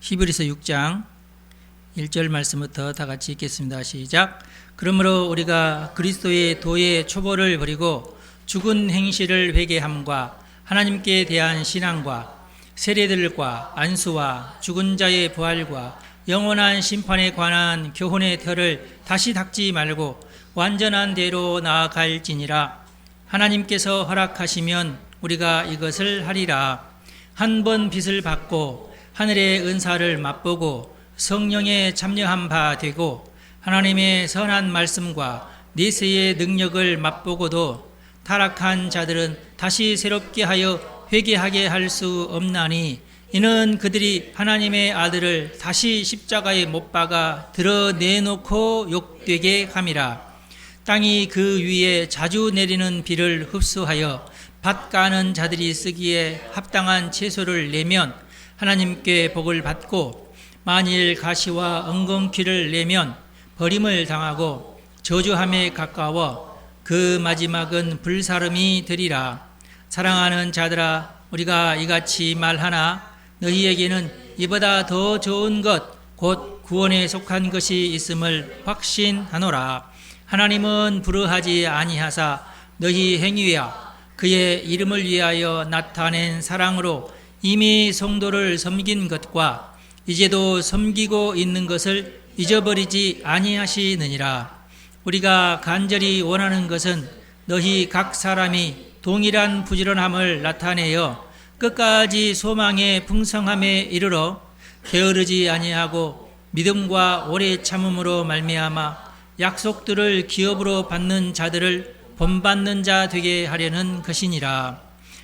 히브리서 6장 1절 말씀부터 다 같이 읽겠습니다. 시작. 그러므로 우리가 그리스도의 도의 초보를 버리고 죽은 행실을 회개함과 하나님께 대한 신앙과 세례들과 안수와 죽은 자의 부활과 영원한 심판에 관한 교훈의 틀을 다시 닦지 말고 완전한 대로 나아갈지니라. 하나님께서 허락하시면 우리가 이것을 하리라. 한 번 빚을 받고 하늘의 은사를 맛보고 성령에 참여한 바 되고 하나님의 선한 말씀과 내세의 능력을 맛보고도 타락한 자들은 다시 새롭게 하여 회개하게 할 수 없나니 이는 그들이 하나님의 아들을 다시 십자가에 못 박아 드러내놓고 욕되게 함이라. 땅이 그 위에 자주 내리는 비를 흡수하여 밭 까는 자들이 쓰기에 합당한 채소를 내면 하나님께 복을 받고 만일 가시와 엉겅퀴를 내면 버림을 당하고 저주함에 가까워 그 마지막은 불사름이 되리라. 사랑하는 자들아, 우리가 이같이 말하나 너희에게는 이보다 더 좋은 것 곧 구원에 속한 것이 있음을 확신하노라. 하나님은 불의하지 아니하사 너희 행위와 그의 이름을 위하여 나타낸 사랑으로 이미 성도를 섬긴 것과 이제도 섬기고 있는 것을 잊어버리지 아니하시느니라. 우리가 간절히 원하는 것은 너희 각 사람이 동일한 부지런함을 나타내어 끝까지 소망의 풍성함에 이르러 게으르지 아니하고 믿음과 오래 참음으로 말미암아 약속들을 기업으로 받는 자들을 본받는 자 되게 하려는 것이니라.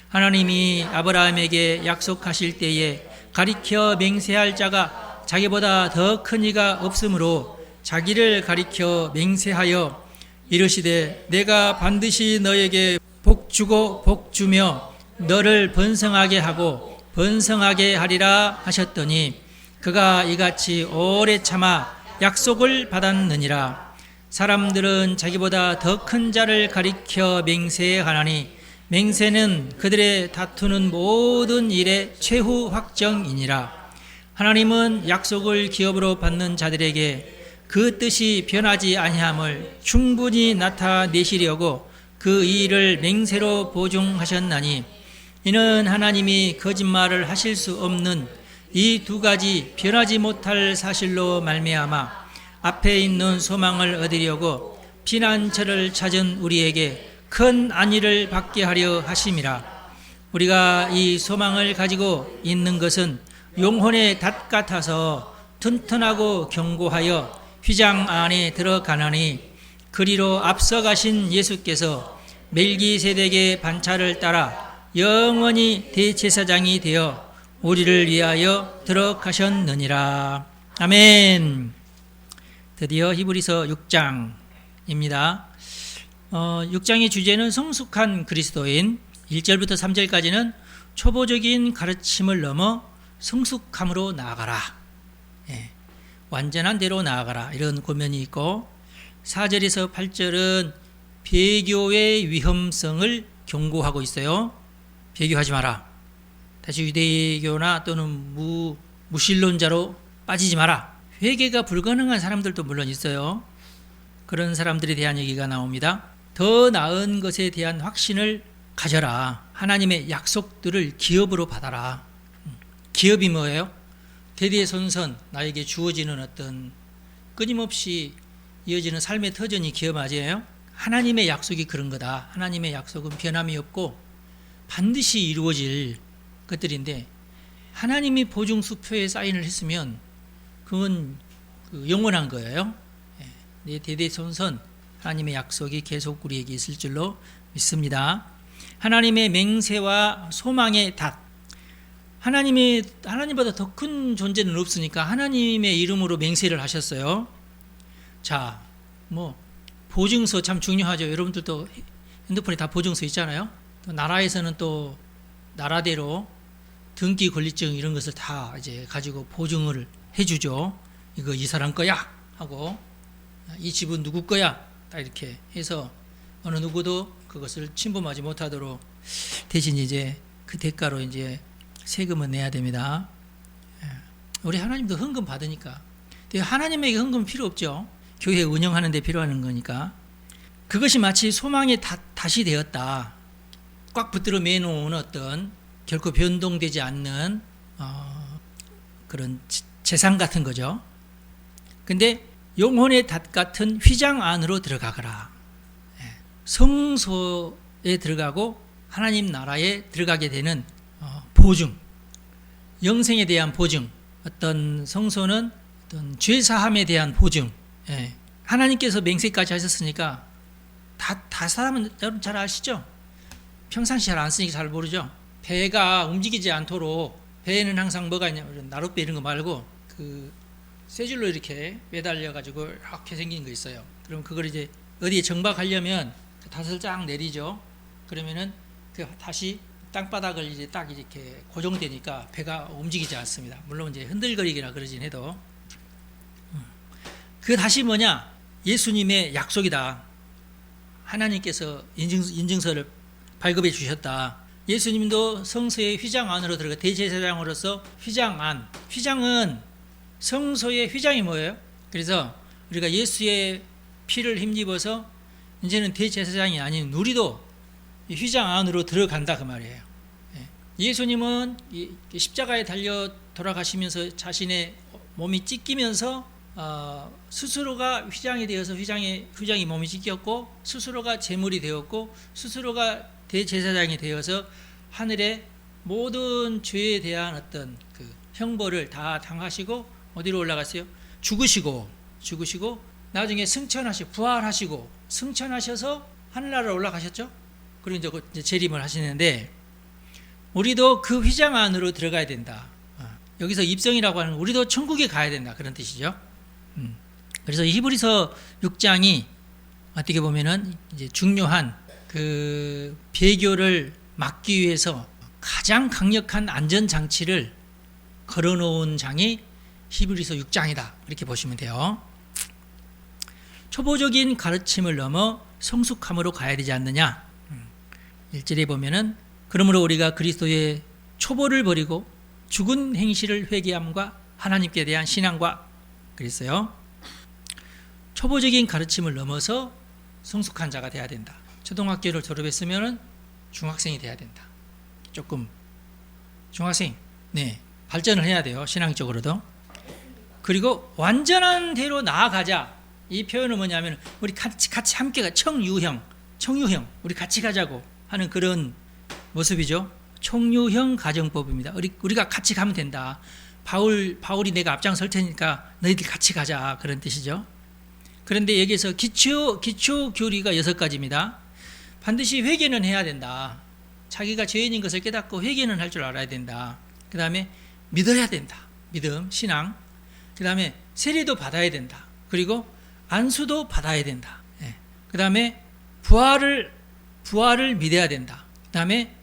하나님이 아브라함에게 약속하실 때에 가리켜 맹세할 자가 자기보다 더 큰 이가 없으므로 자기를 가리켜 맹세하여 이르시되 내가 반드시 너에게 복 주고 복 주며 너를 번성하게 하고 번성하게 하리라 하셨더니 그가 이같이 오래 참아 약속을 받았느니라. 사람들은 자기보다 더 큰 자를 가리켜 맹세하나니 맹세는 그들의 다투는 모든 일의 최후 확정이니라. 하나님은 약속을 기업으로 받는 자들에게 그 뜻이 변하지 아니함을 충분히 나타내시려고 그 일을 맹세로 보증하셨나니 이는 하나님이 거짓말을 하실 수 없는 이 두 가지 변하지 못할 사실로 말미암아 앞에 있는 소망을 얻으려고 피난처를 찾은 우리에게 큰 안위를 받게 하려 하심이라. 우리가 이 소망을 가지고 있는 것은 영혼의 닷 같아서 튼튼하고 견고하여 휘장 안에 들어가나니 그리로 앞서가신 예수께서 멜기세덱의 반차를 따라 영원히 대제사장이 되어 우리를 위하여 들어가셨느니라. 아멘. 드디어 히브리서 6장입니다. 6장의 주제는 성숙한 그리스도인, 1절부터 3절까지는 초보적인 가르침을 넘어 성숙함으로 나아가라. 예, 완전한 대로 나아가라. 이런 고면이 있고 4절에서 8절은 배교의 위험성을 경고하고 있어요. 배교하지 마라. 다시 유대교나 또는 무신론자로 빠지지 마라. 회개가 불가능한 사람들도 물론 있어요. 그런 사람들에 대한 얘기가 나옵니다. 더 나은 것에 대한 확신을 가져라. 하나님의 약속들을 기업으로 받아라. 기업이 뭐예요? 대대손손 나에게 주어지는 어떤 끊임없이 이어지는 삶의 터전이 기업 아니에요? 하나님의 약속이 그런 거다. 하나님의 약속은 변함이 없고 반드시 이루어질 것들인데 하나님이 보증수표에 사인을 했으면 그건 영원한 거예요. 네, 대대손손 하나님의 약속이 계속 우리에게 있을 줄로 믿습니다. 하나님의 맹세와 소망의 닷. 하나님보다 더 큰 존재는 없으니까 하나님의 이름으로 맹세를 하셨어요. 자, 보증서 참 중요하죠. 여러분들도 핸드폰에 다 보증서 있잖아요. 또 나라에서는 또 나라대로 등기 권리증 이런 것을 다 이제 가지고 보증을 해주죠. 이거 이 사람 거야 하고 이 집은 누구 거야 딱 이렇게 해서 어느 누구도 그것을 침범하지 못하도록 대신 이제 그 대가로 이제 세금은 내야 됩니다. 우리 하나님도 헌금 받으니까. 근데 하나님에게 헌금 필요 없죠. 교회 운영하는 데 필요한 거니까. 그것이 마치 소망의 닷이 되었다. 꽉 붙들어 매놓은 어떤 결코 변동되지 않는 그런 재산 같은 거죠. 근데 영혼의 닷 같은 휘장 안으로 들어가거라. 성소에 들어가고 하나님 나라에 들어가게 되는 보증, 영생에 대한 보증, 어떤 성소는 어떤 죄사함에 대한 보증. 하나님께서 맹세까지 하셨으니까 다 사람은 여러분 잘 아시죠? 평상시 잘 안 쓰니까 잘 모르죠. 배가 움직이지 않도록 배에는 항상 뭐가 있냐면 나룻배 이런 거 말고 그 쇠줄로 이렇게 매달려 가지고 이렇게 생긴 거 있어요. 그럼 그걸 이제 어디에 정박하려면 그 닷을 쫙 내리죠. 그러면은 그 다시 땅바닥을 이제 딱 이렇게 고정되니까 배가 움직이지 않습니다. 물론 이제 흔들거리기나 그러진 해도 그 닷이 뭐냐? 예수님의 약속이다. 하나님께서 인증서를 발급해 주셨다. 예수님도 성소의 휘장 안으로 들어가 대제사장으로서 휘장 안. 휘장은 성소의 휘장이 뭐예요? 그래서 우리가 예수의 피를 힘입어서 이제는 대제사장이 아닌 우리도 휘장 안으로 들어간다 그 말이에요. 예수님은 십자가에 달려 돌아가시면서 자신의 몸이 찢기면서 스스로가 휘장이 되어서 휘장이 몸이 찢겼고 스스로가 제물이 되었고 스스로가 대제사장이 되어서 하늘의 모든 죄에 대한 어떤 그 형벌을 다 당하시고 어디로 올라갔어요? 죽으시고 나중에 부활하시고 승천하셔서 하늘나라로 올라가셨죠? 그리고 이제 재림을 하시는데 우리도 그 휘장 안으로 들어가야 된다. 여기서 입성이라고 하는 우리도 천국에 가야 된다 그런 뜻이죠. 그래서 히브리서 6장이 어떻게 보면은 이제 중요한 그 배교를 막기 위해서 가장 강력한 안전장치를 걸어놓은 장이 히브리서 6장이다. 이렇게 보시면 돼요. 초보적인 가르침을 넘어 성숙함으로 가야 되지 않느냐. 1절에 보면은 그러므로 우리가 그리스도의 초보를 버리고 죽은 행실을 회개함과 하나님께 대한 신앙과 그랬어요. 초보적인 가르침을 넘어서 성숙한 자가 돼야 된다. 초등학교를 졸업했으면 중학생이 돼야 된다. 조금 중학생 발전을 해야 돼요. 신앙적으로도. 그리고 완전한 대로 나아가자. 이 표현은 뭐냐면 우리 같이 함께 청유형 우리 같이 가자고 하는 그런 모습이죠. 청유형 가정법입니다. 우리가 같이 가면 된다. 바울이 내가 앞장설 테니까 너희들 같이 가자 그런 뜻이죠. 그런데 여기서 기초 교리가 6가지입니다. 반드시 회개는 해야 된다. 자기가 죄인인 것을 깨닫고 회개는 할 줄 알아야 된다. 그 다음에 믿어야 된다. 믿음, 신앙. 그 다음에 세례도 받아야 된다. 그리고 안수도 받아야 된다. 그 다음에 부활을 믿어야 된다. 그 다음에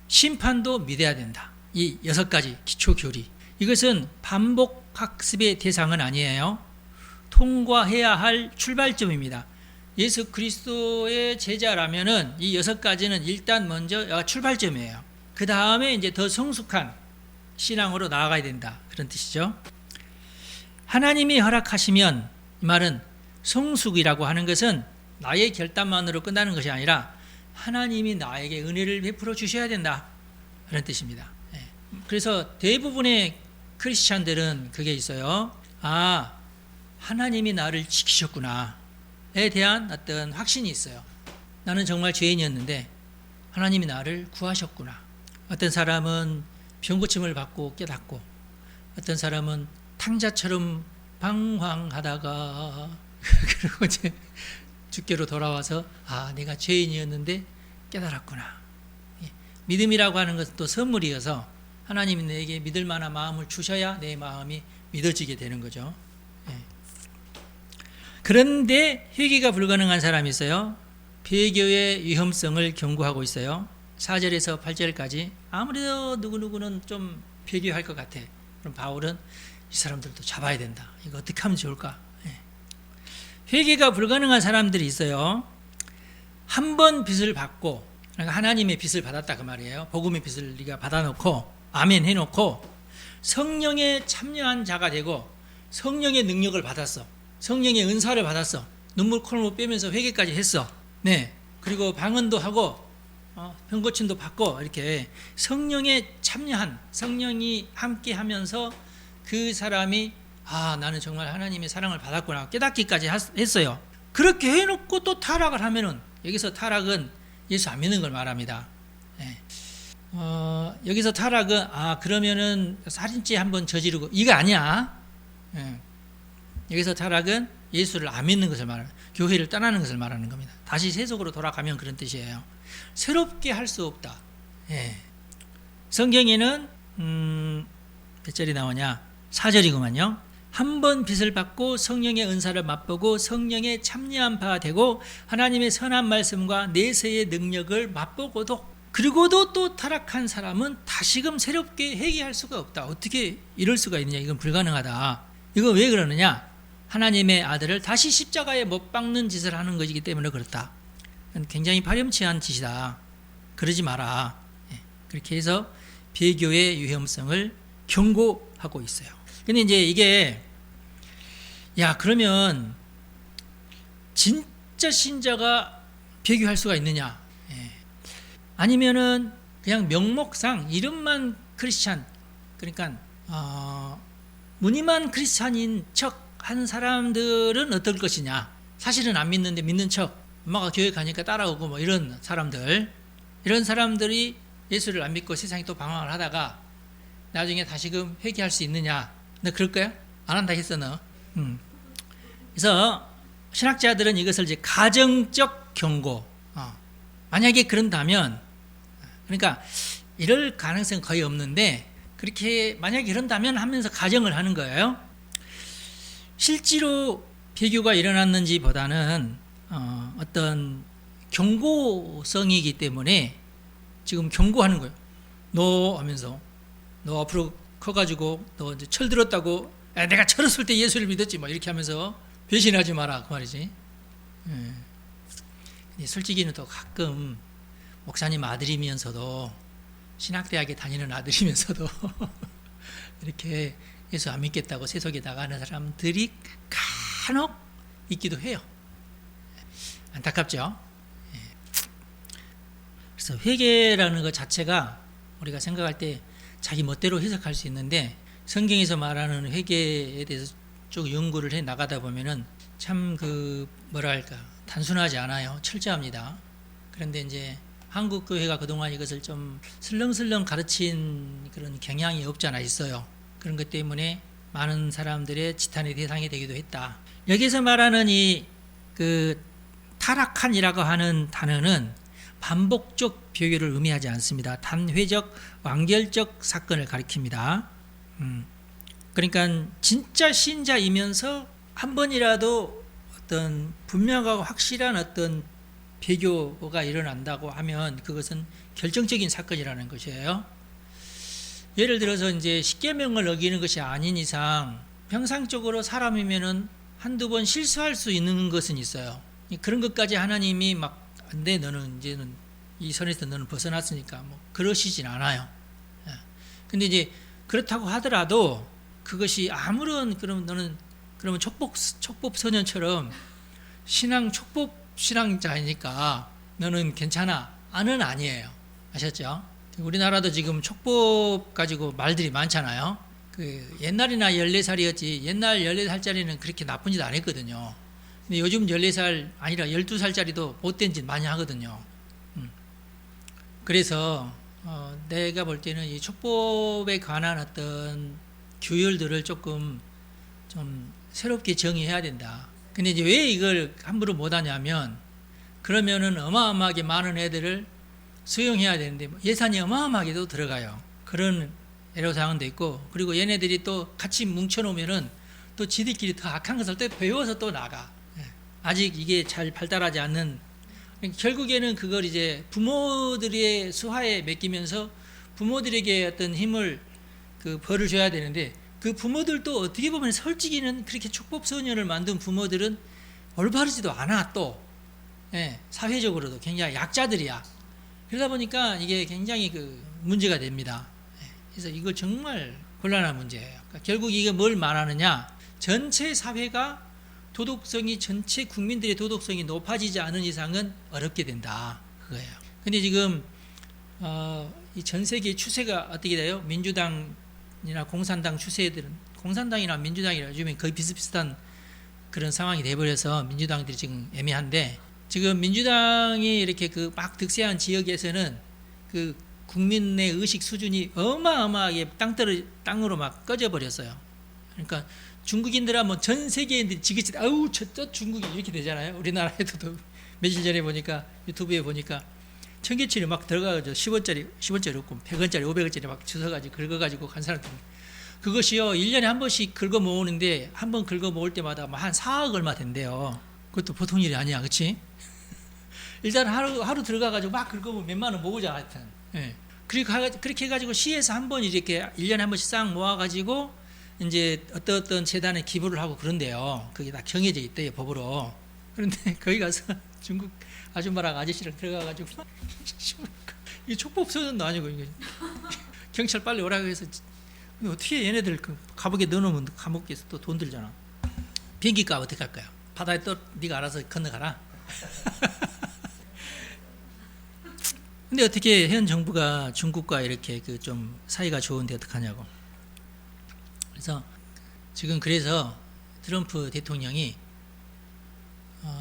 심판도 믿어야 된다. 이 6가지 기초 교리. 이것은 반복 학습의 대상은 아니에요. 통과해야 할 출발점입니다. 예수 그리스도의 제자라면은 이 6가지는 일단 먼저 출발점이에요. 그 다음에 이제 더 성숙한 신앙으로 나아가야 된다. 그런 뜻이죠. 하나님이 허락하시면, 이 말은 성숙이라고 하는 것은 나의 결단만으로 끝나는 것이 아니라 하나님이 나에게 은혜를 베풀어 주셔야 된다. 그런 뜻입니다. 그래서 대부분의 크리스찬들은 그게 있어요. 하나님이 나를 지키셨구나에 대한 어떤 확신이 있어요. 나는 정말 죄인이었는데 하나님이 나를 구하셨구나. 어떤 사람은 병고침을 받고 깨닫고, 어떤 사람은 탕자처럼 방황하다가 그리고 이제 주께로 돌아와서 내가 죄인이었는데 깨달았구나. 믿음이라고 하는 것은 또 선물이어서 하나님이 내게 믿을 만한 마음을 주셔야 내 마음이 믿어지게 되는 거죠. 그런데 회개가 불가능한 사람이 있어요. 배교의 위험성을 경고하고 있어요. 4절에서 8절까지 아무래도 누구누구는 좀 배교할 것 같아. 그럼 바울은 이 사람들도 잡아야 된다. 이거 어떻게 하면 좋을까? 회개가 불가능한 사람들이 있어요. 한 번 빚을 받고, 그러니까 하나님의 빚을 받았다 그 말이에요. 복음의 빚을 네가 받아놓고 아멘 해놓고 성령에 참여한 자가 되고 성령의 능력을 받았어. 성령의 은사를 받았어. 눈물 콧물 빼면서 회개까지 했어. 네. 그리고 방언도 하고 병고침도 받고 이렇게 성령에 참여한, 성령이 함께 하면서 그 사람이 나는 정말 하나님의 사랑을 받았구나 깨닫기까지 했어요. 그렇게 해놓고 또 타락을 하면은, 여기서 타락은 예수 안 믿는 걸 말합니다. 네. 여기서 타락은 그러면은 살인죄 한번 저지르고, 이거 아니야. 네. 여기서 타락은 예수를 안 믿는 것을 말하는, 교회를 떠나는 것을 말하는 겁니다. 다시 세속으로 돌아가면 그런 뜻이에요. 새롭게 할 수 없다. 예. 성경에는 몇 절이 나오냐? 4절이구만요. 한 번 빚을 받고 성령의 은사를 맛보고 성령에 참여한 바 되고 하나님의 선한 말씀과 내세의 능력을 맛보고도, 그리고도 또 타락한 사람은 다시금 새롭게 회개할 수가 없다. 어떻게 이럴 수가 있느냐? 이건 불가능하다. 이거 왜 그러느냐? 하나님의 아들을 다시 십자가에 못 박는 짓을 하는 것이기 때문에 그렇다. 굉장히 파렴치한 짓이다. 그러지 마라. 그렇게 해서 배교의 위험성을 경고하고 있어요. 근데 이제 이게, 그러면 진짜 신자가 배교할 수가 있느냐? 아니면은 그냥 명목상 이름만 크리스찬, 그러니까 무늬만 크리스찬인 척 한 사람들은 어떨 것이냐? 사실은 안 믿는데 믿는 척, 엄마가 교회 가니까 따라오고 뭐 이런 사람들, 이런 사람들이 예수를 안 믿고 세상에 또 방황을 하다가 나중에 다시금 회개할 수 있느냐? 너 그럴 거야? 안 한다 했어 너. 그래서 신학자들은 이것을 이제 가정적 경고. 만약에 그런다면, 그러니까 이럴 가능성은 거의 없는데, 그렇게 만약에 이런다면 하면서 가정을 하는 거예요. 실제로 배교가 일어났는지 보다는 어떤 경고성이기 때문에 지금 경고하는 거예요. 너 하면서, 너 앞으로 커가지고 너 이제 철 들었다고, 내가 철었을 때 예수를 믿었지 뭐 이렇게 하면서 배신하지 마라 그 말이지. 근데 솔직히는 또 가끔 목사님 아들이면서도, 신학대학에 다니는 아들이면서도 이렇게 예수 안 믿겠다고 세속에 나가는 사람들이 간혹 있기도 해요. 안타깝죠. 그래서 회개라는 것 자체가 우리가 생각할 때 자기 멋대로 해석할 수 있는데, 성경에서 말하는 회개에 대해서 쭉 연구를 해 나가다 보면은 참 뭐랄까 단순하지 않아요. 철저합니다. 그런데 이제 한국 교회가 그동안 이것을 좀 슬렁슬렁 가르친 그런 경향이 없지 않아 있어요. 그런 것 때문에 많은 사람들의 지탄의 대상이 되기도 했다. 여기서 말하는 타락한이라고 하는 단어는 반복적 배교를 의미하지 않습니다. 단회적, 완결적 사건을 가리킵니다. 그러니까 진짜 신자이면서 한 번이라도 어떤 분명하고 확실한 어떤 배교가 일어난다고 하면 그것은 결정적인 사건이라는 것이에요. 예를 들어서 이제 십계명을 어기는 것이 아닌 이상 평상적으로 사람이면은 한두 번 실수할 수 있는 것은 있어요. 그런 것까지 하나님이 막 안 돼, 너는 이제는 이 선에서 너는 벗어났으니까 뭐 그러시진 않아요. 근데 이제 그렇다고 하더라도 그것이 아무런, 그러면 촉법 소년처럼 촉법 신앙자이니까 너는 괜찮아. 아는 아니에요. 아셨죠? 우리나라도 지금 촉법 가지고 말들이 많잖아요. 옛날이나 14살이었지, 옛날 14살짜리는 그렇게 나쁜 짓 안 했거든요. 근데 요즘 14살 아니라 12살짜리도 못된 짓 많이 하거든요. 그래서 내가 볼 때는 이 촉법에 관한 어떤 규율들을 조금 좀 새롭게 정의해야 된다. 근데 이제 왜 이걸 함부로 못하냐면, 그러면은 어마어마하게 많은 애들을 수용해야 되는데 예산이 어마어마하게도 들어가요. 그런 애로사항도 있고, 그리고 얘네들이 또 같이 뭉쳐놓으면은 또 지들끼리 더 악한 것을 또 배워서 또 나가. 아직 이게 잘 발달하지 않는, 결국에는 그걸 이제 부모들의 수하에 맡기면서 부모들에게 어떤 힘을, 벌을 줘야 되는데, 그 부모들도 어떻게 보면 솔직히는 그렇게 촉법소년을 만든 부모들은 올바르지도 않아. 또 사회적으로도 굉장히 약자들이야. 그러다 보니까 이게 굉장히 문제가 됩니다. 그래서 이걸 정말 곤란한 문제예요. 그러니까 결국 이게 뭘 말하느냐? 전체 사회가 도덕성이 전체 국민들의 도덕성이 높아지지 않은 이상은 어렵게 된다. 그거예요. 근데 지금 이 전 세계 추세가 어떻게 돼요? 민주당이나 공산당 추세들은 공산당이나 민주당이나 요즘에 거의 비슷비슷한 그런 상황이 돼버려서 민주당들이 지금 애매한데 지금 민주당이 이렇게 그 막 득세한 지역에서는 그 국민의 의식 수준이 어마어마하게 땅으로 막 꺼져버렸어요. 그러니까 중국인들하면 전 세계인들이 지그시 아우 저 중국이 이렇게 되잖아요. 우리나라에도 며칠 전에 보니까 유튜브에 보니까 청계천이 막 들어가가지고 10원짜리 없고 100원짜리 500원짜리 막 주워가지고 긁어가지고 간 사람들 그것이요 1년에 한 번씩 긁어 모으는데 한 번 긁어 모을 때마다 한 4억 얼마 된대요. 그것도 보통 일이 아니야, 그렇지? 일단 하루 들어가가지고 막 긁어 모으면 몇만 원 모으자 하여튼. 예. 그렇게 해가지고 시에서 한 번 이렇게 1년에 한 번씩 싹 모아가지고 이제 어떤 재단에 기부를 하고 그런데요. 그게 다 정해져 있대요, 법으로. 그런데 거기 가서 중국 아줌마랑 아저씨랑 들어가가지고 이게 촉법 소년도 아니고 이게 경찰 빨리 오라고 해서 어떻게 얘네들 그 감옥에 넣어놓으면 감옥에서 또 돈 들잖아. 비행기 값 어떻게 할 거야? 바다에 또 네가 알아서 건너가라. 근데 어떻게 현 정부가 중국과 이렇게 그 좀 사이가 좋은데 어떡하냐고. 그래서 지금 그래서 트럼프 대통령이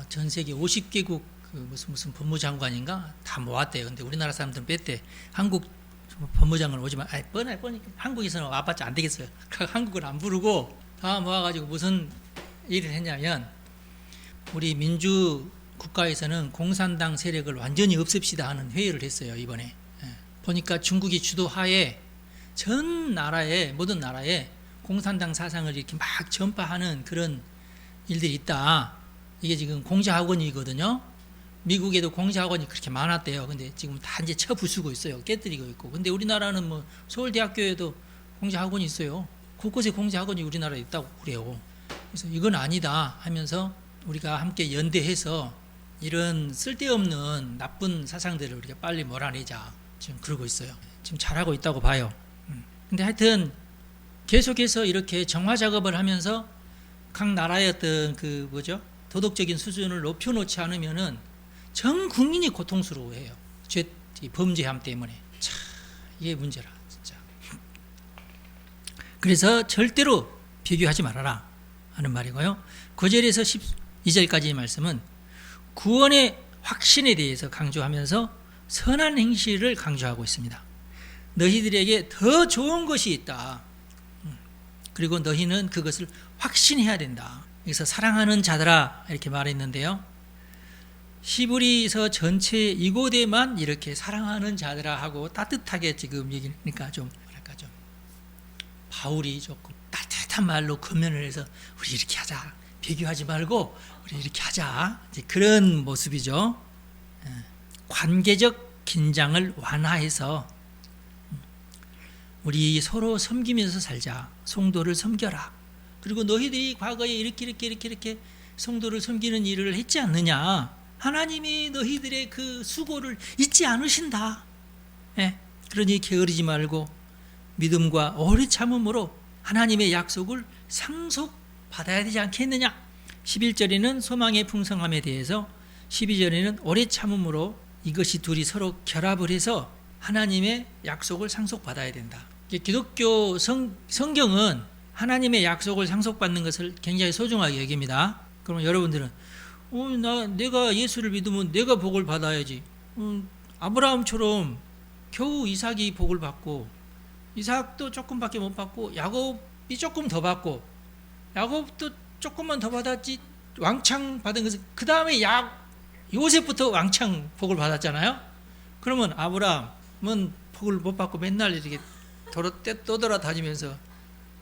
전 세계 50개국 그 무슨 법무장관인가 다 모았대요. 근데 우리나라 사람들은 뺐대. 한국 법무장관 오지만 뻔히 한국에서는 와봤자 안 되겠어요. 한국을 안 부르고 다 모아가지고 무슨 일을 했냐면 우리 민주 국가에서는 공산당 세력을 완전히 없앱시다 하는 회의를 했어요. 이번에 보니까 중국이 주도하에 전 나라에 모든 나라에 공산당 사상을 이렇게 막 전파하는 그런 일들이 있다. 이게 지금 공자학원이거든요. 미국에도 공자학원이 그렇게 많았대요. 근데 지금 다 이제 쳐부수고 있어요. 깨뜨리고 있고. 근데 우리나라는 뭐 서울대학교에도 공자학원이 있어요. 곳곳에 공자학원이 우리나라에 있다고 그래요. 그래서 이건 아니다 하면서 우리가 함께 연대해서 이런 쓸데없는 나쁜 사상들을 우리가 빨리 몰아내자. 지금 그러고 있어요. 지금 잘하고 있다고 봐요. 근데 하여튼 계속해서 이렇게 정화 작업을 하면서 각 나라의 어떤 그 도덕적인 수준을 높여놓지 않으면은 전 국민이 고통스러워해요. 범죄함 때문에. 참 이게 문제라 진짜. 그래서 절대로 비교하지 말아라 하는 말이고요. 9절에서 12절까지의 말씀은 구원의 확신에 대해서 강조하면서 선한 행실을 강조하고 있습니다. 너희들에게 더 좋은 것이 있다. 그리고 너희는 그것을 확신해야 된다. 여기서 사랑하는 자들아 이렇게 말했는데요. 히브리서 전체 이곳에만 이렇게 사랑하는 자들아 하고 따뜻하게 지금 얘기니까 좀 뭐랄까 좀 바울이 조금 따뜻한 말로 권면을 해서 우리 이렇게 하자. 비교하지 말고 우리 이렇게 하자. 이제 그런 모습이죠. 관계적 긴장을 완화해서 우리 서로 섬기면서 살자. 성도를 섬겨라. 그리고 너희들이 과거에 이렇게 성도를 섬기는 일을 했지 않느냐. 하나님이 너희들의 그 수고를 잊지 않으신다. 그러니 게으르지 말고 믿음과 오래 참음으로 하나님의 약속을 상속받아야 되지 않겠느냐. 11절에는 소망의 풍성함에 대해서 12절에는 오래 참음으로 이것이 둘이 서로 결합을 해서 하나님의 약속을 상속받아야 된다. 기독교 성경은 하나님의 약속을 상속받는 것을 굉장히 소중하게 여깁니다. 그러면 여러분들은 내가 예수를 믿으면 내가 복을 받아야지. 아브라함처럼 겨우 이삭이 복을 받고 이삭도 조금밖에 못 받고 야곱이 조금 더 받고 야곱도 조금만 더 받았지 왕창 받은 것은 그 다음에 요셉부터 왕창 복을 받았잖아요. 그러면 아브라함은 복을 못 받고 맨날 이렇게 떠돌아다니면서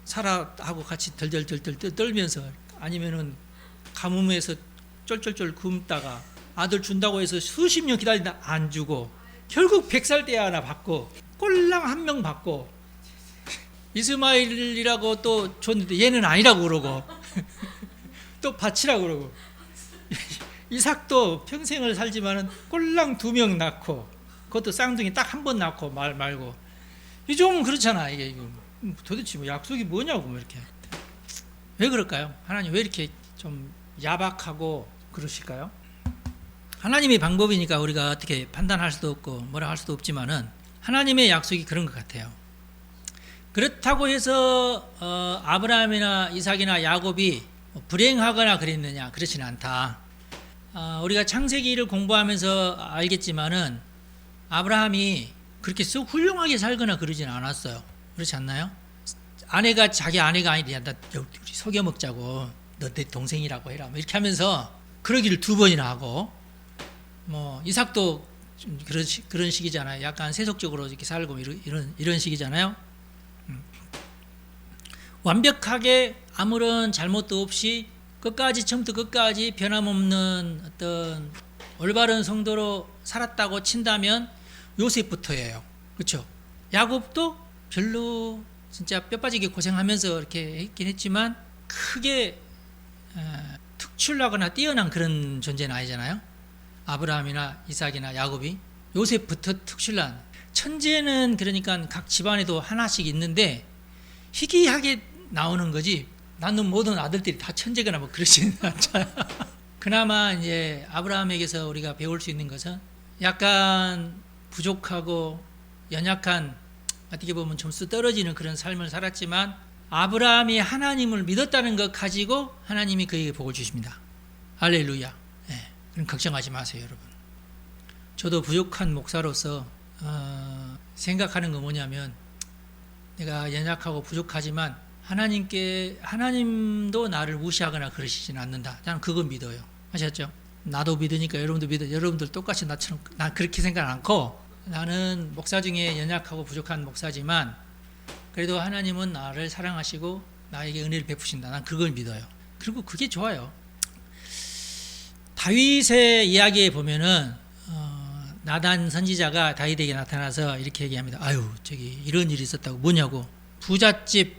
사라하고 같이 덜덜덜 떨면서 아니면은 가뭄에서 쫄쫄쫄 굶다가 아들 준다고 해서 수십 년 기다린다 안 주고 결국 100살 때 하나 받고 꼴랑 한 명 받고 이스마엘이라고 또 줬는데 얘는 아니라고 그러고 또 바치라고 그러고 이삭도 평생을 살지만은 꼴랑 2명 낳고 그것도 쌍둥이 딱 한 번 낳고 말고 이 좀 그렇잖아 이게 도대체 뭐 약속이 뭐냐고 뭐 이렇게. 왜 그럴까요? 하나님 왜 이렇게 좀 야박하고 그러실까요? 하나님의 방법이니까 우리가 어떻게 판단할 수도 없고 뭐라 할 수도 없지만은 하나님의 약속이 그런 것 같아요. 그렇다고 해서 아브라함이나 이삭이나 야곱이 불행하거나 그랬느냐? 그렇지는 않다. 우리가 창세기를 공부하면서 알겠지만은 아브라함이 그렇게 썩 훌륭하게 살거나 그러진 않았어요. 그렇지 않나요? 아내가 자기 아내가 아니라 나 우리 속여 먹자고 너 내 동생이라고 해라 뭐 이렇게 하면서 그러기를 2번이나 하고 뭐 이삭도 좀 그런 식이잖아요. 약간 세속적으로 이렇게 살고 이런 식이잖아요. 완벽하게 아무런 잘못도 없이 끝까지 처음부터 끝까지 변함없는 어떤 올바른 성도로 살았다고 친다면 요셉부터예요. 그렇죠? 야곱도 별로 진짜 뼈 빠지게 고생하면서 이렇게 했긴 했지만 크게 특출나거나 뛰어난 그런 존재는 아니잖아요. 아브라함이나 이삭이나 야곱이. 요셉부터 특출난 천재는 그러니까 각 집안에도 하나씩 있는데 희귀하게 나오는 거지 나는 모든 아들들이 다 천재거나 뭐 그러지는 않잖아요. 그나마 이제 아브라함에게서 우리가 배울 수 있는 것은 약간 부족하고 연약한 어떻게 보면 점수 떨어지는 그런 삶을 살았지만 아브라함이 하나님을 믿었다는 것 가지고 하나님이 그에게 복을 주십니다. 할렐루야. 네, 그럼 걱정하지 마세요, 여러분. 저도 부족한 목사로서 생각하는 거 뭐냐면 내가 연약하고 부족하지만 하나님도 나를 무시하거나 그러시진 않는다. 저는 그건 믿어요. 아셨죠? 나도 믿으니까 여러분도 믿어. 여러분들 똑같이 나처럼 난 그렇게 생각 않고 나는 목사 중에 연약하고 부족한 목사지만 그래도 하나님은 나를 사랑하시고 나에게 은혜를 베푸신다. 난 그걸 믿어요. 그리고 그게 좋아요. 다윗의 이야기에 보면은 나단 선지자가 다윗에게 나타나서 이렇게 얘기합니다. 아유, 저기 이런 일이 있었다고. 뭐냐고. 부잣집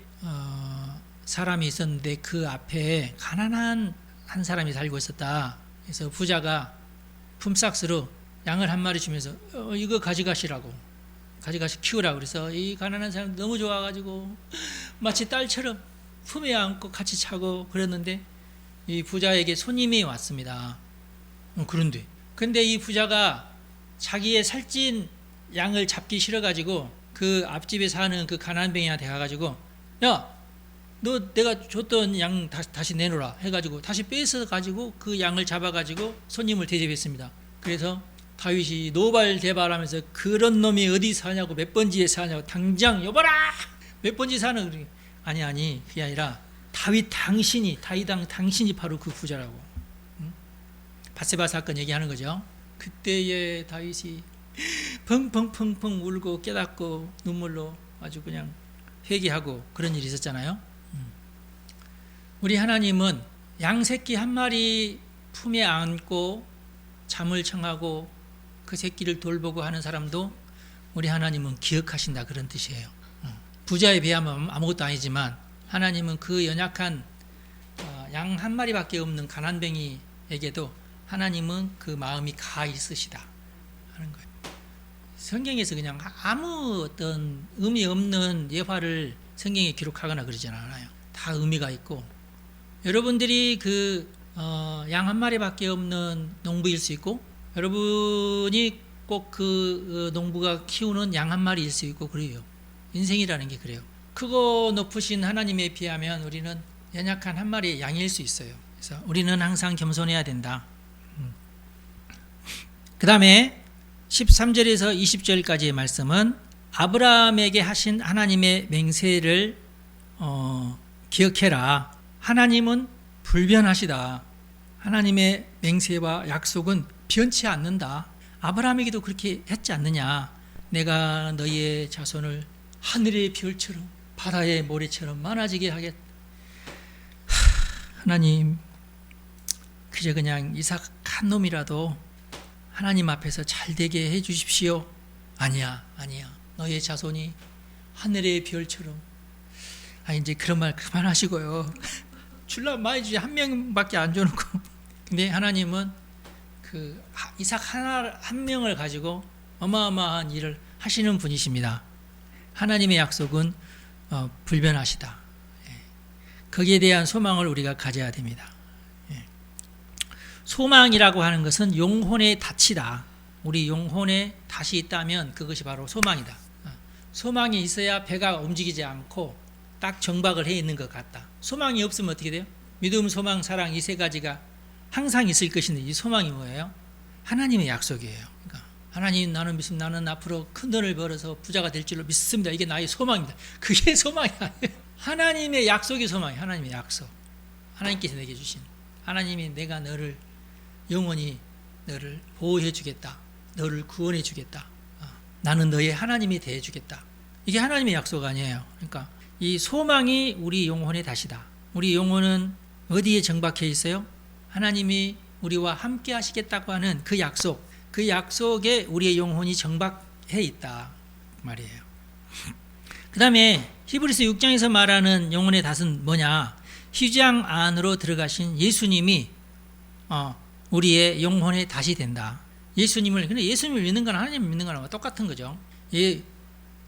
사람이 있었는데 그 앞에 가난한 한 사람이 살고 있었다. 그래서 부자가 품삯으로 양을 한 마리 주면서 이거 가져가시라고. 가져가시 키우라고. 그래서 이 가난한 사람 너무 좋아가지고 마치 딸처럼 품에 안고 같이 차고 그랬는데 이 부자에게 손님이 왔습니다. 근데 이 부자가 자기의 살찐 양을 잡기 싫어가지고 그 앞집에 사는 그 가난뱅이한테 가가지고 야, 너 내가 줬던 양 다시 내놓으라 해가지고 다시 뺏어가지고 그 양을 잡아가지고 손님을 대접했습니다. 그래서 다윗이 노발대발하면서 그런 놈이 어디 사냐고 몇 번지에 사냐고 당장 여봐라 몇 번지 사는 아니 그게 아니라 다윗 당신이 바로 그 부자라고. 밧세바 사건 얘기하는 거죠. 그때의 다윗이 펑펑펑펑 울고 깨닫고 눈물로 아주 그냥 회개하고 그런 일이 있었잖아요. 우리 하나님은 양새끼 한 마리 품에 안고 잠을 청하고 그 새끼를 돌보고 하는 사람도 우리 하나님은 기억하신다 그런 뜻이에요. 부자에 비하면 아무것도 아니지만 하나님은 그 연약한 양 한 마리밖에 없는 가난뱅이에게도 하나님은 그 마음이 가 있으시다 하는 거예요. 성경에서 그냥 아무 어떤 의미 없는 예화를 성경에 기록하거나 그러지 않아요. 다 의미가 있고 여러분들이 그 양 한 마리밖에 없는 농부일 수 있고 여러분이 꼭 그 농부가 키우는 양 한 마리일 수 있고 그래요. 인생이라는 게 그래요. 크고 높으신 하나님에 비하면 우리는 연약한 한 마리의 양일 수 있어요. 그래서 우리는 항상 겸손해야 된다. 그 다음에 13절에서 20절까지의 말씀은 아브라함에게 하신 하나님의 맹세를 기억해라. 하나님은 불변하시다. 하나님의 맹세와 약속은 변치 않는다. 아브라함에게도 그렇게 했지 않느냐. 내가 너희의 자손을 하늘의 별처럼 바다의 모래처럼 많아지게 하겠다. 하나님, 그저 그냥 이삭 한 놈이라도 하나님 앞에서 잘 되게 해 주십시오. 아니야. 너의 자손이 하늘의 별처럼. 이제 그런 말 그만하시고요. 줄라면 많이 주지 한 명밖에 안 줘놓고. 근데 하나님은 그 이삭 한 명을 가지고 어마어마한 일을 하시는 분이십니다. 하나님의 약속은 불변하시다. 거기에 대한 소망을 우리가 가져야 됩니다. 소망이라고 하는 것은 영혼의 닻이다. 우리 영혼에 닻이 있다면 그것이 바로 소망이다. 소망이 있어야 배가 움직이지 않고 딱 정박을 해 있는 것 같다. 소망이 없으면 어떻게 돼요? 믿음, 소망, 사랑 이 세 가지가 항상 있을 것인데 이 소망이 뭐예요? 하나님의 약속이에요. 그러니까 하나님 나는 믿습니다. 나는 앞으로 큰 돈을 벌어서 부자가 될 줄로 믿습니다. 이게 나의 소망입니다. 그게 소망이 아니에요. 하나님의 약속이 소망이에요. 하나님의 약속. 하나님께서 내게 주신 하나님이 내가 너를 영원히 너를 보호해 주겠다. 너를 구원해 주겠다. 나는 너의 하나님이 되어 주겠다. 이게 하나님의 약속 아니에요. 그러니까 이 소망이 우리 영혼의 닻이다. 우리 영혼은 어디에 정박해 있어요? 하나님이 우리와 함께 하시겠다고 하는 그 약속, 그 약속에 우리의 영혼이 정박해 있다 말이에요. 그 다음에 히브리서 6장에서 말하는 영혼의 닷은 뭐냐? 휘장 안으로 들어가신 예수님이 우리의 영혼의 닷이 된다. 근데 예수님을 믿는 건 하나님을 믿는 거랑 똑같은 거죠.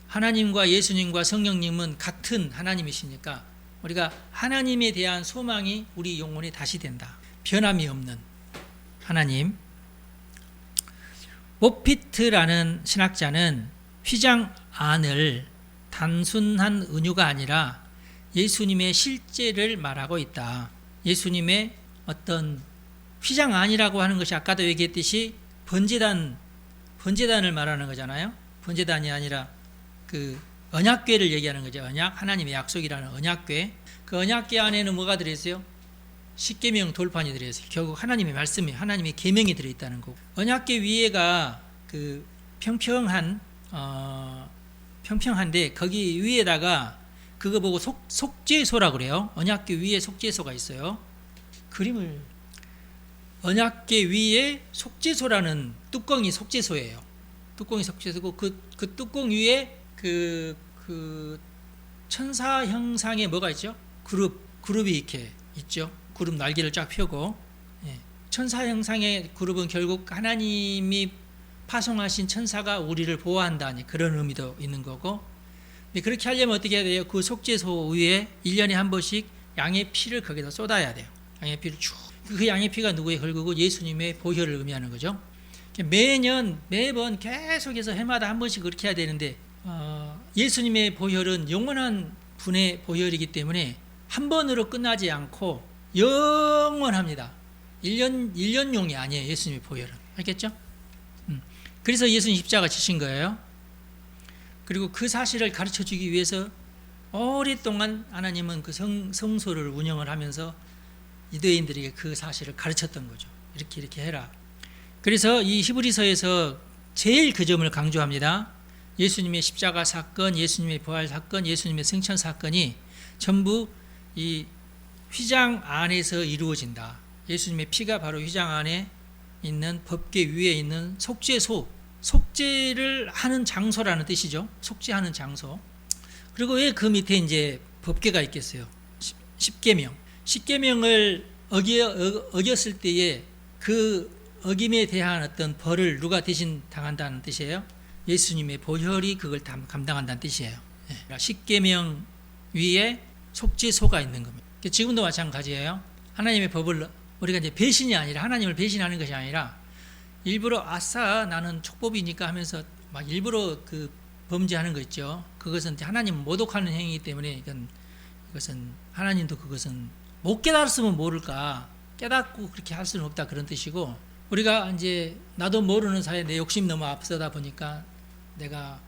하나님과 예수님과 성령님은 같은 하나님이시니까 우리가 하나님에 대한 소망이 우리 영혼의 닷이 된다. 변함이 없는 하나님. 모피트라는 신학자는 휘장 안을 단순한 은유가 아니라 예수님의 실제를 말하고 있다. 예수님의 어떤 휘장 안이라고 하는 것이 아까도 얘기했듯이 번제단을 말하는 거잖아요. 번제단이 아니라 그 언약궤를 얘기하는 거죠. 하나님의 약속이라는 언약궤. 그 언약궤 안에는 뭐가 들어있어요? 십계명 돌판이 들어있어요. 결국 하나님의 말씀이, 하나님의 계명이 들어있다는 거고. 언약궤 위에가 그 평평한데 거기 위에다가 그거 보고 속죄소라고 그래요. 언약궤 위에 속죄소가 있어요. 언약궤 위에 속죄소라는 뚜껑이 속죄소예요. 뚜껑이 속죄소고 그 뚜껑 위에 그 천사 형상의 뭐가 있죠? 그룹이 이렇게 있죠. 그룹 날개를 쫙 펴고, 천사 형상의 그룹은 결국 하나님이 파송하신 천사가 우리를 보호한다니 그런 의미도 있는 거고. 근데 그렇게 하려면 어떻게 해야 돼요? 그 속죄소 위에 1년에 한 번씩 양의 피를 거기다 쏟아야 돼요. 양의 피를 쭉. 그 양의 피가 누구의 결국은 예수님의 보혈을 의미하는 거죠. 매번 계속해서 해마다 한 번씩 그렇게 해야 되는데 예수님의 보혈은 영원한 분의 보혈이기 때문에 한 번으로 끝나지 않고 영원합니다. 1년용이 아니에요. 예수님의 보혈은. 알겠죠? 그래서 예수님 십자가 지신 거예요. 그리고 그 사실을 가르쳐주기 위해서 오랫동안 하나님은 그 성소를 운영을 하면서 유대인들에게 그 사실을 가르쳤던 거죠. 이렇게 해라. 그래서 이 히브리서에서 제일 그 점을 강조합니다. 예수님의 십자가 사건, 예수님의 부활 사건, 예수님의 승천 사건이 전부 이 휘장 안에서 이루어진다. 예수님의 피가 바로 휘장 안에 있는 법궤 위에 있는 속죄소, 속죄를 하는 장소라는 뜻이죠. 속죄하는 장소. 그리고 왜 그 밑에 이제 법궤가 있겠어요? 십계명을 어겼을 때에 그 어김에 대한 어떤 벌을 누가 대신 당한다는 뜻이에요? 예수님의 보혈이 그걸 감당한다는 뜻이에요. 십계명 위에 속죄소가 있는 겁니다. 지금도 마찬가지예요. 하나님의 법을 우리가 이제 배신이 아니라 하나님을 배신하는 것이 아니라 일부러 아싸 나는 촉법이니까 하면서 막 일부러 그 범죄하는 거 있죠. 그것은 하나님 모독하는 행위이기 때문에 이것은 하나님도 그것은 못 깨달았으면 모를까 깨닫고 그렇게 할 수는 없다 그런 뜻이고 우리가 이제 나도 모르는 사이에 내 욕심 너무 앞서다 보니까 내가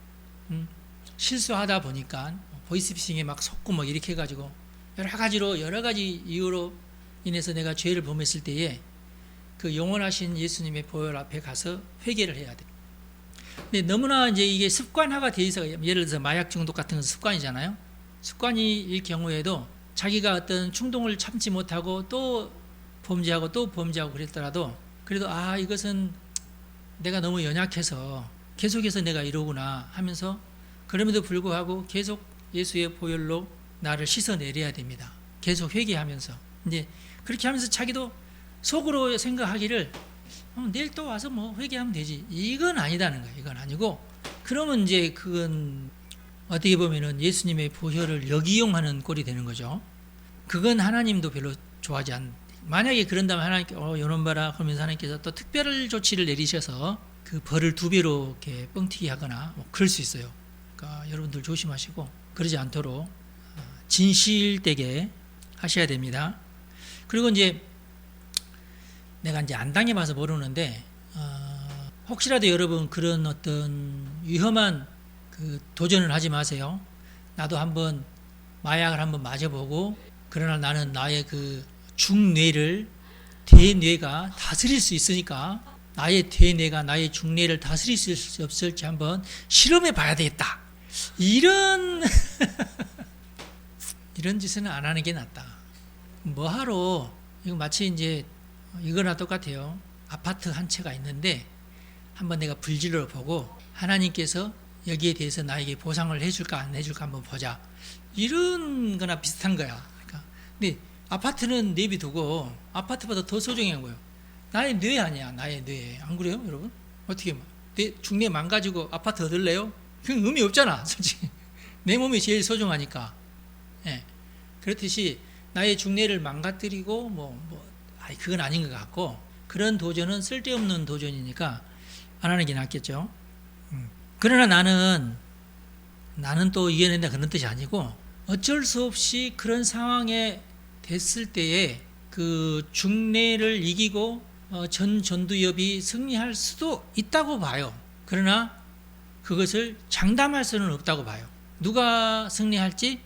실수하다 보니까 보이스피싱에 막 속고 막 이렇게 해가지고 여러 가지 이유로 인해서 내가 죄를 범했을 때에 그 영원하신 예수님의 보혈 앞에 가서 회개를 해야 돼. 근데 너무나 이제 이게 습관화가 돼 있어. 예를 들어서 마약 중독 같은 건 습관이잖아요. 습관일 경우에도 자기가 어떤 충동을 참지 못하고 또 범죄하고 그랬더라도 그래도 이것은 내가 너무 연약해서 계속해서 내가 이러구나 하면서 그럼에도 불구하고 계속 예수의 보혈로 나를 씻어내려야 됩니다. 계속 회개하면서 이제 그렇게 하면서 자기도 속으로 생각하기를 내일 또 와서 뭐 회개하면 되지. 이건 아니다는 거예요. 이건 아니고 그러면 이제 그건 어떻게 보면은 예수님의 보혈을 역이용하는 꼴이 되는 거죠. 그건 하나님도 별로 좋아하지 않. 만약에 그런다면 하나님께 요놈 봐라 그러면서 하나님께서 또 특별 조치를 내리셔서 그 벌을 2배로 이렇게 뻥튀기 하거나 뭐 그럴 수 있어요. 그러니까 여러분들 조심하시고 그러지 않도록 진실되게 하셔야 됩니다. 그리고 이제 내가 이제 안 당해봐서 모르는데 혹시라도 여러분 그런 어떤 위험한 그 도전을 하지 마세요. 나도 한번 마약을 한번 맞아보고 그러나 나는 나의 그 중뇌를 대뇌가 다스릴 수 있으니까 나의 대뇌가 나의 중뇌를 다스릴 수 없을지 한번 실험해 봐야 되겠다. 이런 이런 짓은 안 하는 게 낫다. 뭐하러 이거 마치 이제 이거나 똑같아요. 아파트 한 채가 있는데 한번 내가 불질러 보고 하나님께서 여기에 대해서 나에게 보상을 해줄까 안 해줄까 한번 보자. 이런 거나 비슷한 거야. 그러니까 근데 아파트는 내비두고 아파트보다 더 소중한 거예요. 나의 뇌 아니야. 나의 뇌. 안 그래요 여러분? 어떻게 내 중뇌 망가지고 아파트 얻을래요? 그건 의미 없잖아 솔직히. 내 몸이 제일 소중하니까. 예. 그렇듯이 나의 중뇌를 망가뜨리고 그건 아닌 것 같고 그런 도전은 쓸데없는 도전이니까 안 하는 게 낫겠죠. 그러나 나는 또 이겨낸다 그런 뜻이 아니고 어쩔 수 없이 그런 상황에 됐을 때에 그 중뇌를 이기고 전두엽이 승리할 수도 있다고 봐요. 그러나 그것을 장담할 수는 없다고 봐요. 누가 승리할지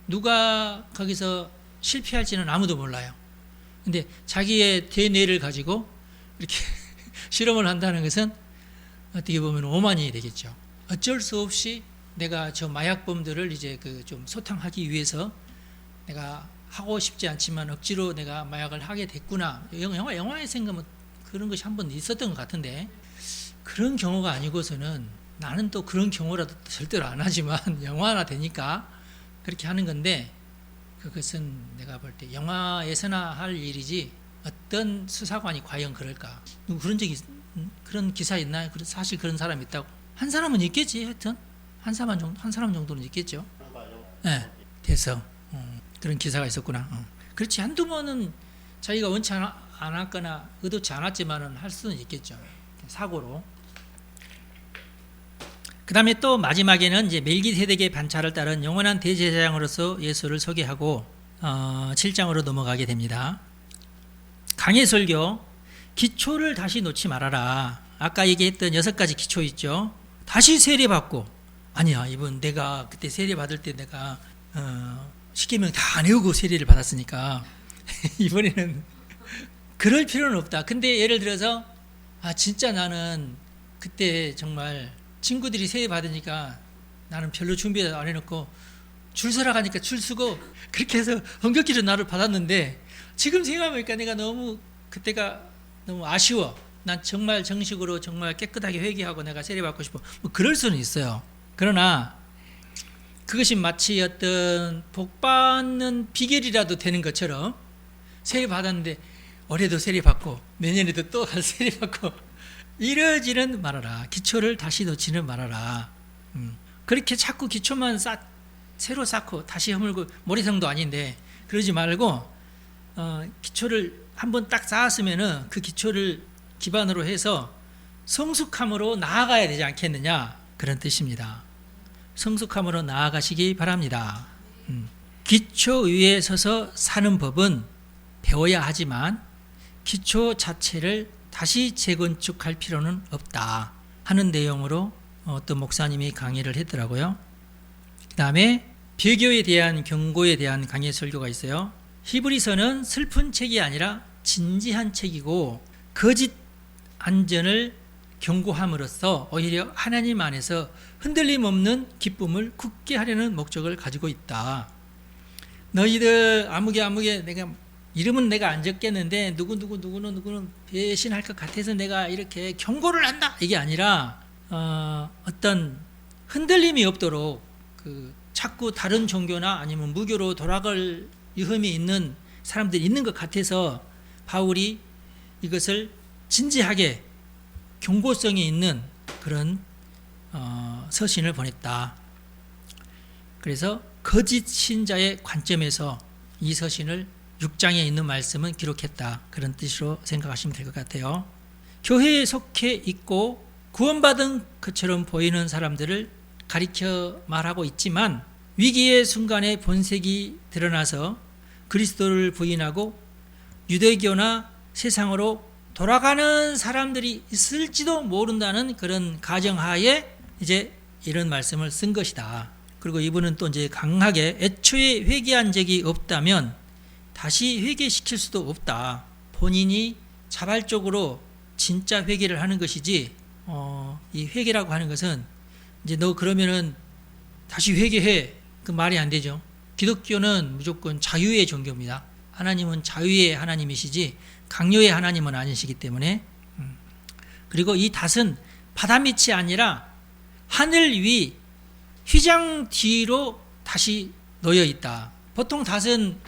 누가 거기서 실패할지는 아무도 몰라요. 근데 자기의 대뇌를 가지고 이렇게 실험을 한다는 것은 어떻게 보면 오만이 되겠죠. 어쩔 수 없이 내가 저 마약범들을 이제 그 좀 소탕하기 위해서 내가 하고 싶지 않지만 억지로 내가 마약을 하게 됐구나. 영화에 생각하면 그런 것이 한 번 있었던 것 같은데 그런 경우가 아니고서는 나는 또 그런 경우라도 절대로 안 하지만 영화나 되니까 그렇게 하는 건데 그것은 내가 볼 때 영화에서나 할 일이지 어떤 수사관이 과연 그럴까? 그런 기사 있나요? 사실 그런 사람 있다고? 한 사람은 있겠지. 하여튼 한 사람 정도는 있겠죠. 네, 돼서 그런 기사가 있었구나. 그렇지 한두 번은 자기가 원치 않았거나 의도치 않았지만은 할 수는 있겠죠. 사고로. 그 다음에 또 마지막에는 이제 멜기세덱의 반차를 따른 영원한 대제사장으로서 예수를 소개하고 7장으로 넘어가게 됩니다. 강해 설교, 기초를 다시 놓지 말아라. 아까 얘기했던 6가지 기초 있죠. 다시 세례받고 아니야 이번 내가 그때 세례받을 때 내가 10계명 다 안 외우고 세례를 받았으니까 이번에는 그럴 필요는 없다. 근데 예를 들어서 진짜 나는 그때 정말 친구들이 세례 받으니까 나는 별로 준비 안 해놓고 줄 서라 가니까 줄 서고 그렇게 해서 hon격기로 나를 받았는데 지금 생각해보니까 내가 그때가 너무 아쉬워. 난 정말 정식으로 정말 깨끗하게 회개하고 내가 세례 받고 싶어. 뭐 그럴 수는 있어요. 그러나 그것이 마치 어떤 복 받는 비결이라도 되는 것처럼 세례 받았는데 올해도 세례 받고 내년에도 또 세례 받고 이러지는 말아라. 기초를 다시 놓지는 말아라. 그렇게 자꾸 기초만 새로 쌓고 다시 허물고 모래성도 아닌데 그러지 말고 기초를 한번 딱 쌓았으면은 그 기초를 기반으로 해서 성숙함으로 나아가야 되지 않겠느냐 그런 뜻입니다. 성숙함으로 나아가시기 바랍니다. 기초 위에 서서 사는 법은 배워야 하지만 기초 자체를 다시 재건축할 필요는 없다 하는 내용으로 어떤 목사님이 강의를 했더라고요. 그 다음에 배교에 대한 경고에 대한 강의 설교가 있어요. 히브리서는 슬픈 책이 아니라 진지한 책이고 거짓 안전을 경고함으로써 오히려 하나님 안에서 흔들림 없는 기쁨을 굳게 하려는 목적을 가지고 있다. 너희들 아무개 내가 이름은 내가 안 적겠는데 누구는 배신할 것 같아서 내가 이렇게 경고를 한다 이게 아니라 어떤 흔들림이 없도록 자꾸 다른 종교나 아니면 무교로 돌아갈 위험이 있는 사람들이 있는 것 같아서 바울이 이것을 진지하게 경고성이 있는 그런 서신을 보냈다. 그래서 거짓 신자의 관점에서 이 서신을 6장에 있는 말씀은 기록했다. 그런 뜻으로 생각하시면 될 것 같아요. 교회에 속해 있고 구원받은 것처럼 보이는 사람들을 가리켜 말하고 있지만 위기의 순간에 본색이 드러나서 그리스도를 부인하고 유대교나 세상으로 돌아가는 사람들이 있을지도 모른다는 그런 가정하에 이제 이런 말씀을 쓴 것이다. 그리고 이분은 또 이제 강하게 애초에 회개한 적이 없다면 다시 회개시킬 수도 없다. 본인이 자발적으로 진짜 회개를 하는 것이지, 이 회개라고 하는 것은 이제 너 그러면은 다시 회개해. 그 말이 안 되죠. 기독교는 무조건 자유의 종교입니다. 하나님은 자유의 하나님이시지 강요의 하나님은 아니시기 때문에. 그리고 이 닷은 바다 밑이 아니라 하늘 위 휘장 뒤로 다시 놓여 있다. 보통 닷은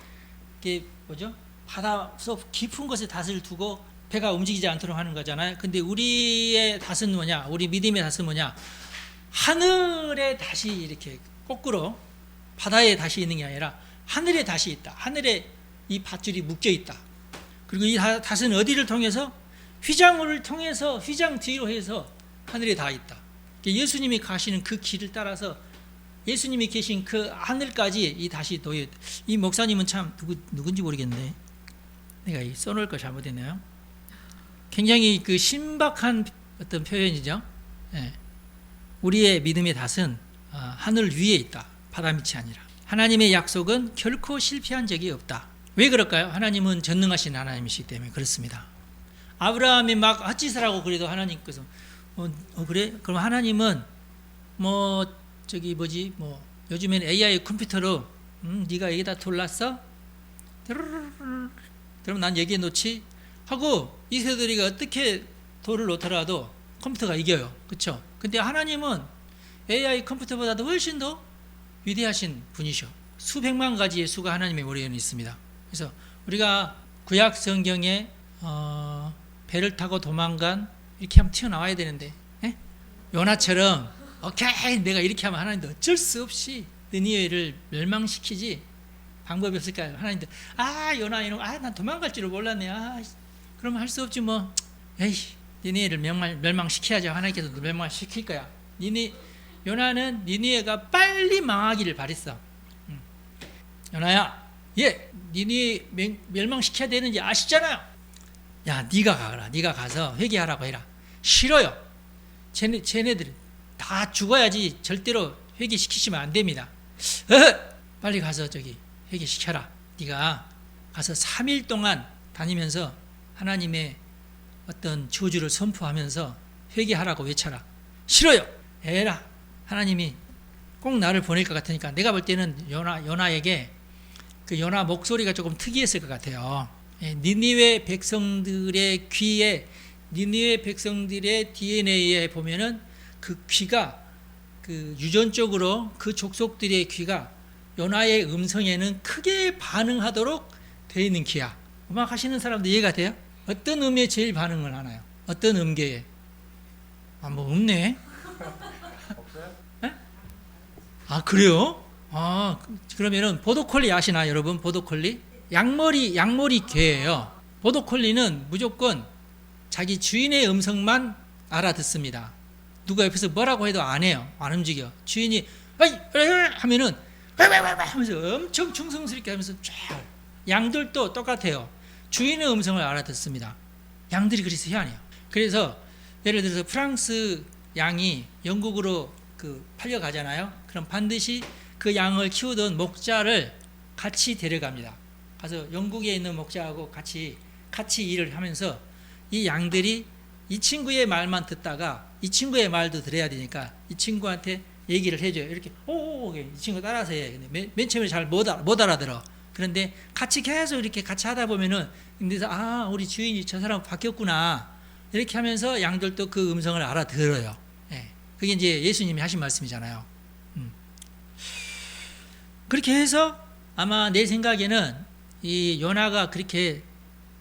이게 뭐죠? 바다서 깊은 곳에 닷을 두고 배가 움직이지 않도록 하는 거잖아요. 근데 우리의 닷은 뭐냐? 우리 믿음의 닷은 뭐냐? 하늘에 닷이 이렇게 거꾸로 바다에 닷이 있는 게 아니라 하늘에 닷이 있다. 하늘에 이 밧줄이 묶여 있다. 그리고 이 닷은 어디를 통해서? 휘장을 통해서 휘장 뒤로 해서 하늘에 닿아 있다. 예수님이 가시는 그 길을 따라서 예수님이 계신 그 하늘까지 이 닷이 놓여 있다. 이 목사님은 참 누군지 모르겠네. 내가 써놓을 거 잘못했네요. 굉장히 그 신박한 어떤 표현이죠. 예. 우리의 믿음의 닷은 하늘 위에 있다. 바다 밑이 아니라. 하나님의 약속은 결코 실패한 적이 없다. 왜 그럴까요? 하나님은 전능하신 하나님이시기 때문에 그렇습니다. 아브라함이 막 헛짓을 하고 그래도 하나님께서 그래? 그럼 하나님은 요즘에는 AI 컴퓨터로 네가 여기다 돌 놨어? 그럼 난 여기에 놓지? 하고 이세돌이가 어떻게 돌을 놓더라도 컴퓨터가 이겨요. 그렇죠? 근데 하나님은 AI 컴퓨터보다도 훨씬 더 위대하신 분이셔. 수백만 가지의 수가 하나님의 머리에는 있습니다. 그래서 우리가 구약 성경에 배를 타고 도망간 이렇게 하면 튀어나와야 되는데, 예? 요나처럼 오케이 내가 이렇게 하면 하나님도 어쩔 수 없이 느니웨를 멸망시키지 방법이 없을까요? 하나님도 요나 이놈 난 도망갈 줄을 몰랐네. 그러면 할 수 없지 뭐. 에이 니니웨를 멸망시켜야죠. 하나님께서도 멸망시킬 거야. 요나는 니니웨가 빨리 망하기를 바랬어. 요나야, 니니웨 멸망시켜야 되는지 아시잖아요. 야, 네가 가라. 네가 가서 회개하라고 해라. 싫어요. 쟤네들 다 죽어야지 절대로 회개시키시면 안 됩니다. 빨리 가서 회개시켜라. 네가 가서 3일 동안 다니면서 하나님의 어떤 저주를 선포하면서 회개하라고 외쳐라. 싫어요. 에라. 하나님이 꼭 나를 보낼 것 같으니까 내가 볼 때는 요나에게 그 요나 목소리가 조금 특이했을 것 같아요. 니니웨 백성들의 귀에 니니웨 백성들의 DNA에 보면은 그 귀가 그 유전적으로 그 족속들의 귀가 요나의 음성에는 크게 반응하도록 되어 있는 귀야. 음악 하시는 사람들 이해가 돼요? 어떤 음에 제일 반응을 하나요? 어떤 음계에? 없네. 없어요? 그래요? 그러면은 보더콜리 아시나 여러분? 보더콜리? 양머리 개예요. 보더콜리는 무조건 자기 주인의 음성만 알아듣습니다. 누가 옆에서 뭐라고 해도 안 해요. 안 움직여. 주인이 하면은 하면서 엄청 충성스럽게 하면서 쫙. 양들도 똑같아요. 주인의 음성을 알아듣습니다. 양들이 그래서 희한해요. 그래서 예를 들어서 프랑스 양이 영국으로 팔려가잖아요. 그럼 반드시 그 양을 키우던 목자를 같이 데려갑니다. 가서 영국에 있는 목자하고 같이 일을 하면서 이 양들이 이 친구의 말만 듣다가 이 친구의 말도 들어야 되니까 이 친구한테 얘기를 해줘요. 이렇게 이 친구 따라서 해. 근데 맨 처음에 잘 못 알아들어. 그런데 같이 계속 이렇게 같이 하다 보면은 그래서 우리 주인이 저 사람 바뀌었구나 이렇게 하면서 양들도 그 음성을 알아들어요. 그게 이제 예수님이 하신 말씀이잖아요. 그렇게 해서 아마 내 생각에는 이 요나가 그렇게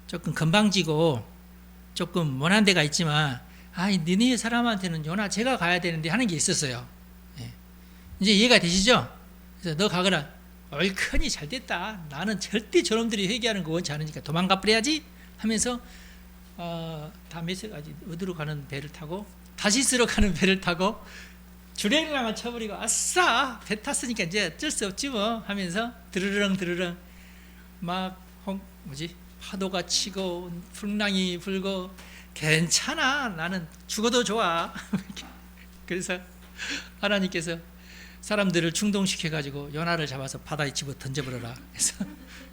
조금 건방지고 조금 모난 데가 있지만 니네 사람한테는 요나 제가 가야 되는데 하는 게 있었어요. 이제 이해가 되시죠? 그래서 너 가거라. 얼큰이 잘 됐다. 나는 절대 저놈들이 회개하는 거 원치 않으니까 도망가 버려야지 하면서 다메섹까지 어디로 가는 배를 타고 다시스로 가는 배를 타고 주랭랑을 쳐버리고 아싸 배 탔으니까 이제 어쩔 수 없지 뭐 하면서 드르렁 막 파도가 치고 풍랑이 불고 괜찮아 나는 죽어도 좋아. 그래서 하나님께서 사람들을 충동시켜 가지고 요나를 잡아서 바다에 집어 던져버려라. 그래서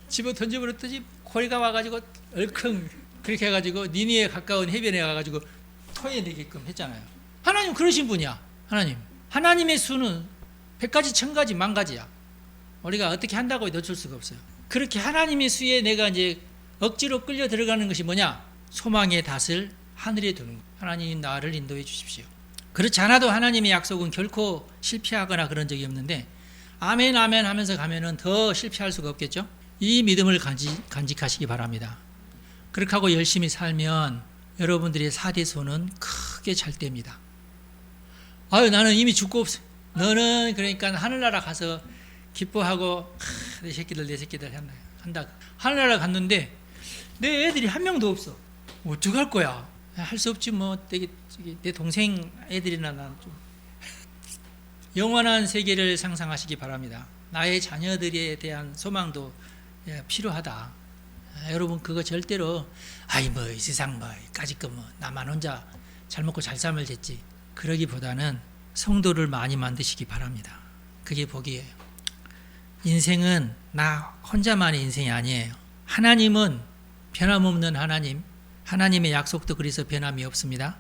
집어 던져버렸더니 고리가 와가지고 얼큰 그렇게 해가지고 니니에 가까운 해변에 가가지고 토해내게끔 했잖아요. 하나님 그러신 분이야. 하나님의 수는 100가지 1000가지 만가지야. 우리가 어떻게 한다고 늦출 수가 없어요. 그렇게 하나님의 수에 내가 이제 억지로 끌려 들어가는 것이 뭐냐? 소망의 닷을 하늘에 두는 거예요. 하나님 나를 인도해 주십시오. 그렇지 않아도 하나님의 약속은 결코 실패하거나 그런 적이 없는데 아멘 아멘 하면서 가면은 더 실패할 수가 없겠죠. 이 믿음을 간직하시기 바랍니다. 그렇게 하고 열심히 살면 여러분들의 사대소는 크게 잘 됩니다. 아유 나는 이미 죽고 없어. 너는 그러니까 하늘나라 가서 기뻐하고 내 새끼들 한다. 하늘나라 갔는데 내 애들이 한 명도 없어. 어떡할 거야? 할 수 없지 뭐. 내 동생 애들이나 난 좀 영원한 세계를 상상하시기 바랍니다. 나의 자녀들에 대한 소망도 필요하다. 여러분 그거 절대로 뭐 이 세상 까짓 거 나만 혼자 잘 먹고 잘 살면 됐지 그러기보다는 성도를 많이 만드시기 바랍니다. 그게 복이에요. 인생은 나 혼자만의 인생이 아니에요. 하나님은 변함없는 하나님의 약속도 그래서 변함이 없습니다.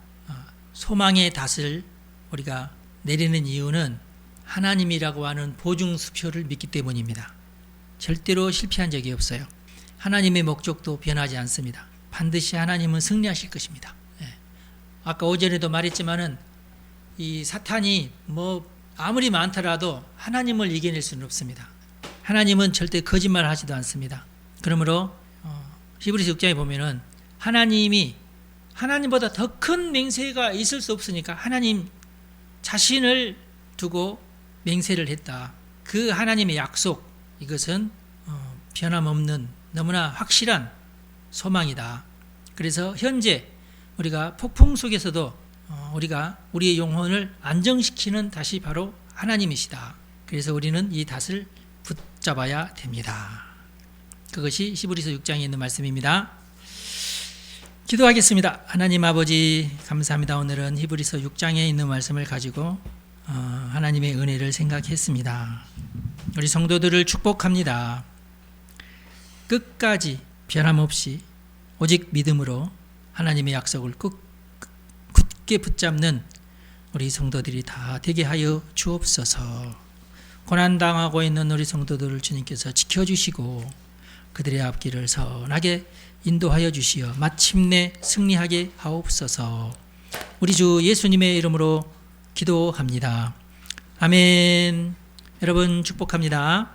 소망의 닷을 우리가 내리는 이유는 하나님이라고 하는 보증수표를 믿기 때문입니다. 절대로 실패한 적이 없어요. 하나님의 목적도 변하지 않습니다. 반드시 하나님은 승리하실 것입니다. 아까 오전에도 말했지만은 이 사탄이 아무리 많더라도 하나님을 이겨낼 수는 없습니다. 하나님은 절대 거짓말 하지도 않습니다. 그러므로 히브리서 6장에 보면은 하나님보다 더 큰 맹세가 있을 수 없으니까 하나님 자신을 두고 맹세를 했다. 그 하나님의 약속 이것은 변함없는 너무나 확실한 소망이다. 그래서 현재 우리가 폭풍 속에서도 우리가 우리의 영혼을 안정시키는 닷이 바로 하나님이시다. 그래서 우리는 이 닷을 붙잡아야 됩니다. 그것이 히브리서 6장에 있는 말씀입니다. 기도하겠습니다. 하나님 아버지 감사합니다. 오늘은 히브리서 6장에 있는 말씀을 가지고 하나님의 은혜를 생각했습니다. 우리 성도들을 축복합니다. 끝까지 변함없이 오직 믿음으로 하나님의 약속을 굳게 붙잡는 우리 성도들이 다 되게 하여 주옵소서. 고난당하고 있는 우리 성도들을 주님께서 지켜주시고 그들의 앞길을 선하게 인도하여 주시어 마침내 승리하게 하옵소서. 우리 주 예수님의 이름으로 기도합니다. 아멘. 여러분 축복합니다.